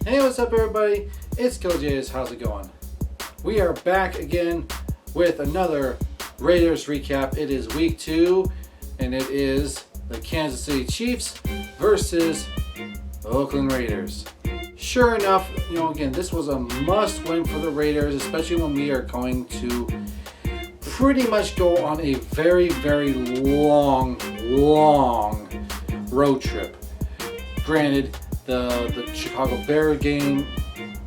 Hey, what's up everybody? It's Kiljaedas. How's it going? We are back again with another Raiders recap. It is week 2 and it is the Kansas City Chiefs versus the Oakland Raiders. Sure enough, again, this was a must win for the Raiders, especially when we are going to pretty much go on a very, very long road trip. Granted, the Chicago Bears game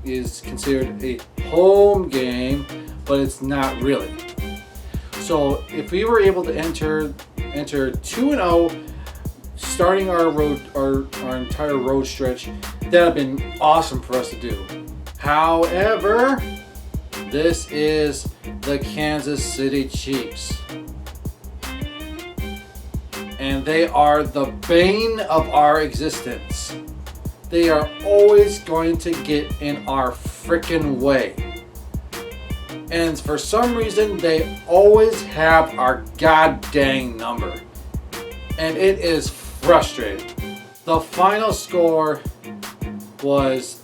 is considered a home game, but it's not really. So if we were able to enter 2-0, starting our entire road stretch, that'd have been awesome for us to do. However, this is the Kansas City Chiefs, and they are the bane of our existence. They are always going to get in our frickin' way. And for some reason, they always have our goddamn number. And it is frustrating. The final score was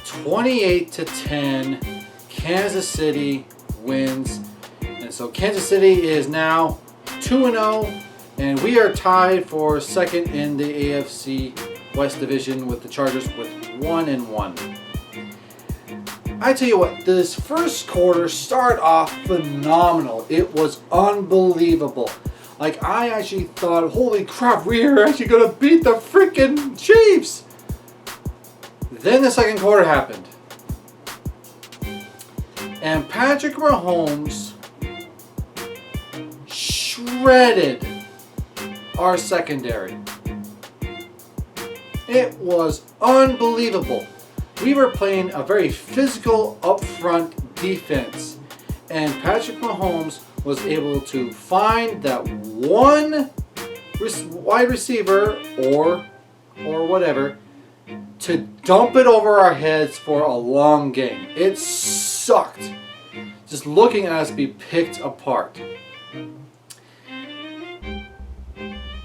28-10. Kansas City wins. And so Kansas City is now 2-0. And we are tied for second in the AFC West Division with the Chargers with 1-1. I tell you what, this first quarter started off phenomenal. It was unbelievable. Like, I actually thought, holy crap, we are actually going to beat the freaking Chiefs. Then the second quarter happened. And Patrick Mahomes shredded our secondary. It was unbelievable. We were playing a very physical upfront defense, and Patrick Mahomes was able to find that one wide receiver or whatever to dump it over our heads for a long game. It sucked just looking at us be picked apart.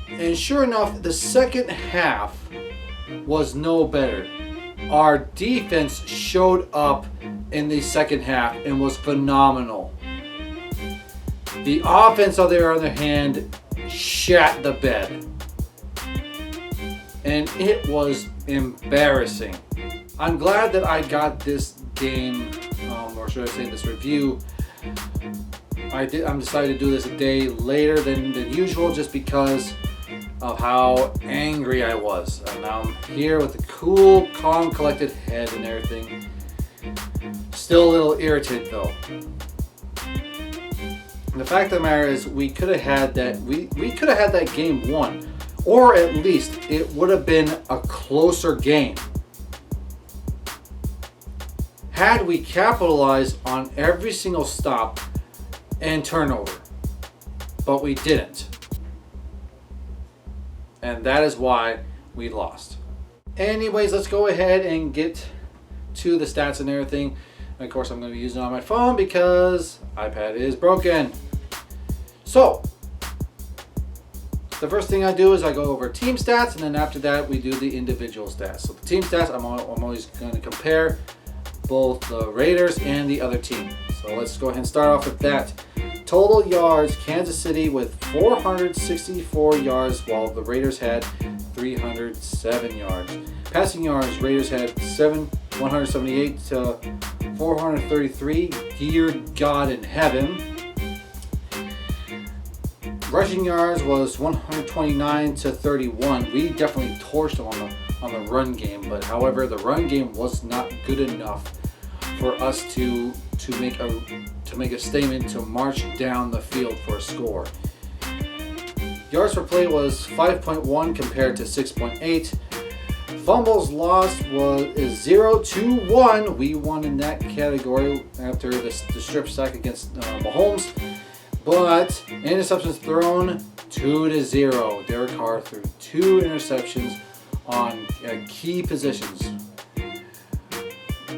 And sure enough, the second half was no better. Our defense showed up in the second half and was phenomenal. The offense, on the other hand, shat the bed. And it was embarrassing. I'm glad that I got this game, or should I say this review. I'm decided to do this a day later than usual just because of how angry I was. And now I'm here with a cool, calm, collected head and everything. Still a little irritated though. And the fact of the matter is, we could have had that. We could have had that game won, or at least it would have been a closer game had we capitalized on every single stop and turnover. But we didn't. And that is why we lost. Anyways, let's go ahead and get to the stats and everything. And of course, I'm going to be using it on my phone because iPad is broken. So, the first thing I do is I go over team stats, and then after that, we do the individual stats. So the team stats, I'm always going to compare both the Raiders and the other team. So let's go ahead and start off with that. Total yards, Kansas City with 464 yards, while the Raiders had 307 yards. Passing yards, Raiders had 178 to 433. Dear God in heaven. Rushing yards was 129 to 31. We definitely torched them on the run game, but however, the run game was not good enough for us to make a statement to march down the field for a score. Yards per play was 5.1 compared to 6.8. Fumbles lost is 0-1. We won in that category after the strip sack against Mahomes. But interceptions thrown 2-0. Derek Carr threw 2 interceptions on key positions.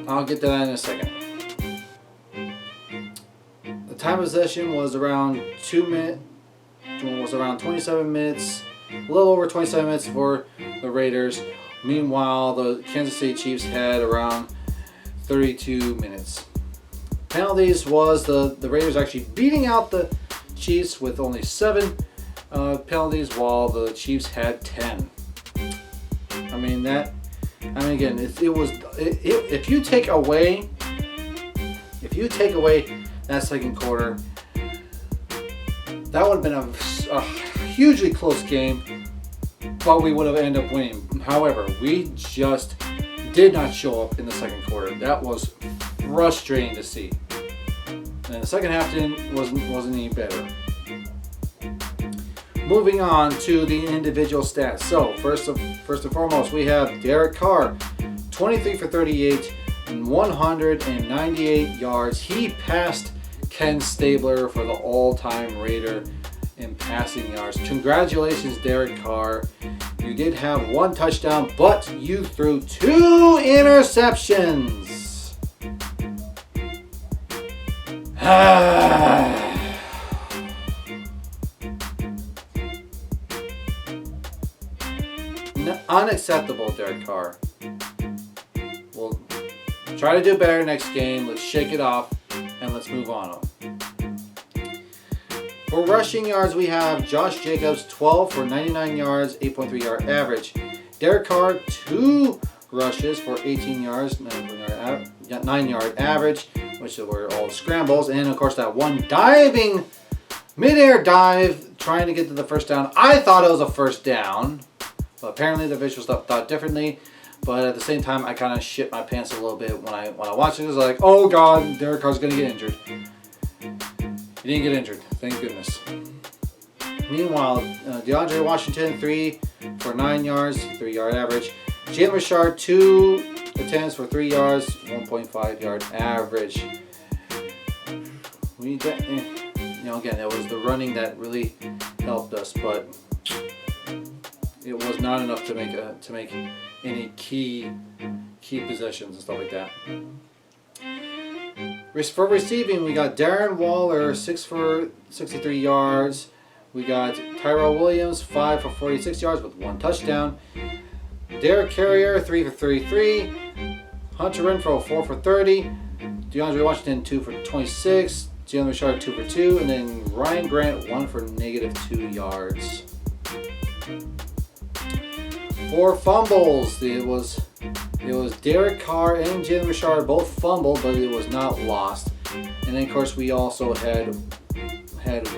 I'll get to that in a second. The time of possession was around 27 minutes, a little over 27 minutes for the Raiders. Meanwhile, the Kansas City Chiefs had around 32 minutes. Penalties was the Raiders actually beating out the Chiefs with only 7 penalties, while the Chiefs had 10. Again, if you take away that second quarter, that would have been a hugely close game, but we would have ended up winning. However, we just did not show up in the second quarter. That was frustrating to see. And the second half wasn't any better. Moving on to the individual stats. So first and foremost, we have Derek Carr, 23 for 38 and 198 yards. He passed Ken Stabler for the all-time Raider in passing yards. Congratulations, Derek Carr. You did have 1 touchdown, but you threw 2 interceptions. Unacceptable, Derek Carr. We'll try to do better next game. Let's shake it off and let's move on. For rushing yards, we have Josh Jacobs, 12 for 99 yards, 8.3 yard average. Derek Carr, 2 rushes for 18 yards, 9 yard average, which were all scrambles. And of course, that one diving, mid-air dive, trying to get to the first down. I thought it was a first down, but apparently the officials thought differently. But at the same time, I kind of shit my pants a little bit when I watched it. It was like, oh God, Derek Carr's going to get injured. He didn't get injured, thank goodness. Meanwhile, DeAndre Washington, 3 for 9 yards, 3 yard average. Jalen Richard, 2 attempts for 3 yards, 1.5 yard average. Again, it was the running that really helped us, but it was not enough to make any key possessions and stuff like that. For receiving, we got Darren Waller, 6 for 63 yards. We got Tyrell Williams, 5 for 46 yards with 1 touchdown. Derek Carrier, 3 for 33. Hunter Renfrow, 4 for 30. DeAndre Washington, 2 for 26. Jalen Richard, 2 for 2. And then Ryan Grant, 1 for -2 yards. For fumbles, it was Derek Carr and Jalen Richard both fumbled, but it was not lost. And then of course we also had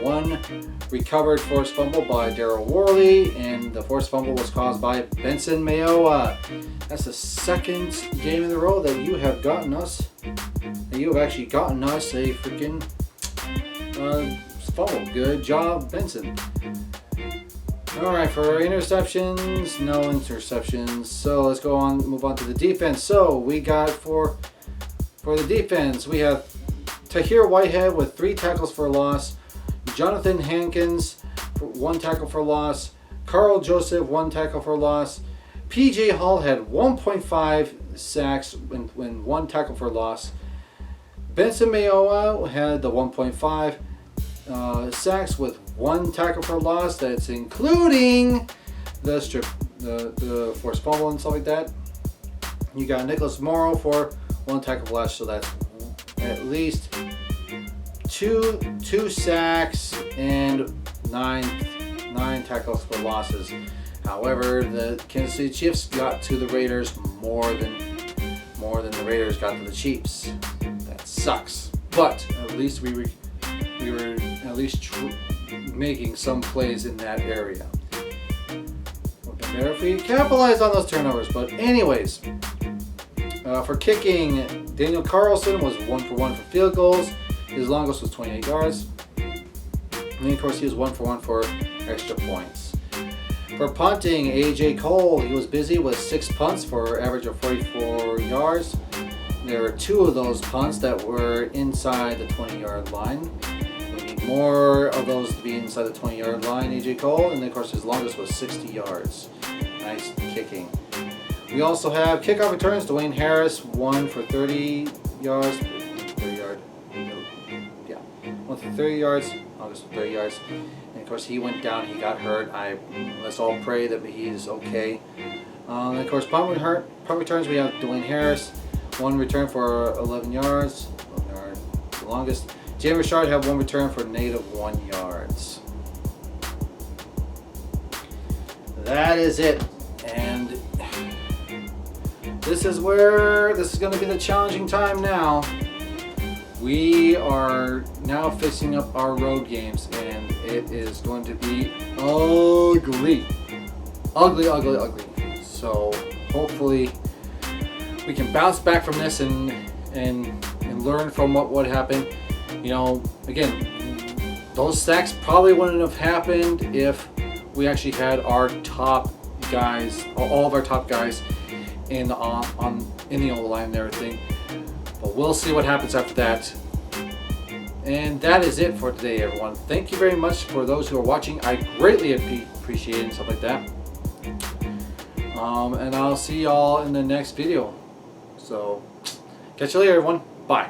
1 recovered forced fumble by Darryl Worley, and the forced fumble was caused by Benson Mayowa. That's the second game in a row that you have actually gotten us a freaking fumble. Good job, Benson. Alright, for interceptions, no interceptions. So let's move on to the defense. So we got for the defense, we have Tahir Whitehead with 3 tackles for loss. Jonathan Hankins, 1 tackle for loss. Carl Joseph, 1 tackle for loss. PJ Hall had 1.5 sacks when 1 tackle for loss. Benson Mayowa had the 1.5 sacks with 1 tackle for loss. That's including the forced fumble and stuff like that. You got Nicholas Morrow for 1 tackle for loss, so that's at least two sacks and nine tackles for losses. However, the Kansas City Chiefs got to the Raiders more than the Raiders got to the Chiefs. That sucks. But at least we were at least making some plays in that area. Would be better if we capitalized on those turnovers. But anyways, for kicking, Daniel Carlson was 1 for 1 for field goals. His longest was 28 yards. And then, of course, he was 1 for 1 for extra points. For punting, AJ Cole, he was busy with 6 punts for an average of 44 yards. There were 2 of those punts that were inside the 20-yard line. We need more of those to be inside the 20-yard line, AJ Cole. And then, of course, his longest was 60 yards. Nice kicking. We also have kickoff returns. Dwayne Harris, 1 for 30 yards. 30 yards, August 30 yards, and of course he went down, he got hurt. Let's all pray that he is okay. And of course, punt returns, we have Dwayne Harris, 1 return for 11 yards, 11 yard, the longest. Jay Richard had 1 return for -1 yards. That is it. And this is going to be the challenging time now. We are now fixing up our road games, and it is going to be ugly. Ugly. So hopefully we can bounce back from this and learn from what happened. You know, again, those sacks probably wouldn't have happened if we actually had our top guys, all of our top guys in the O-line and everything. But we'll see what happens after that. And that is it for today, everyone. Thank you very much for those who are watching. I greatly appreciate it and stuff like that. And I'll see y'all in the next video. So, catch you later, everyone. Bye.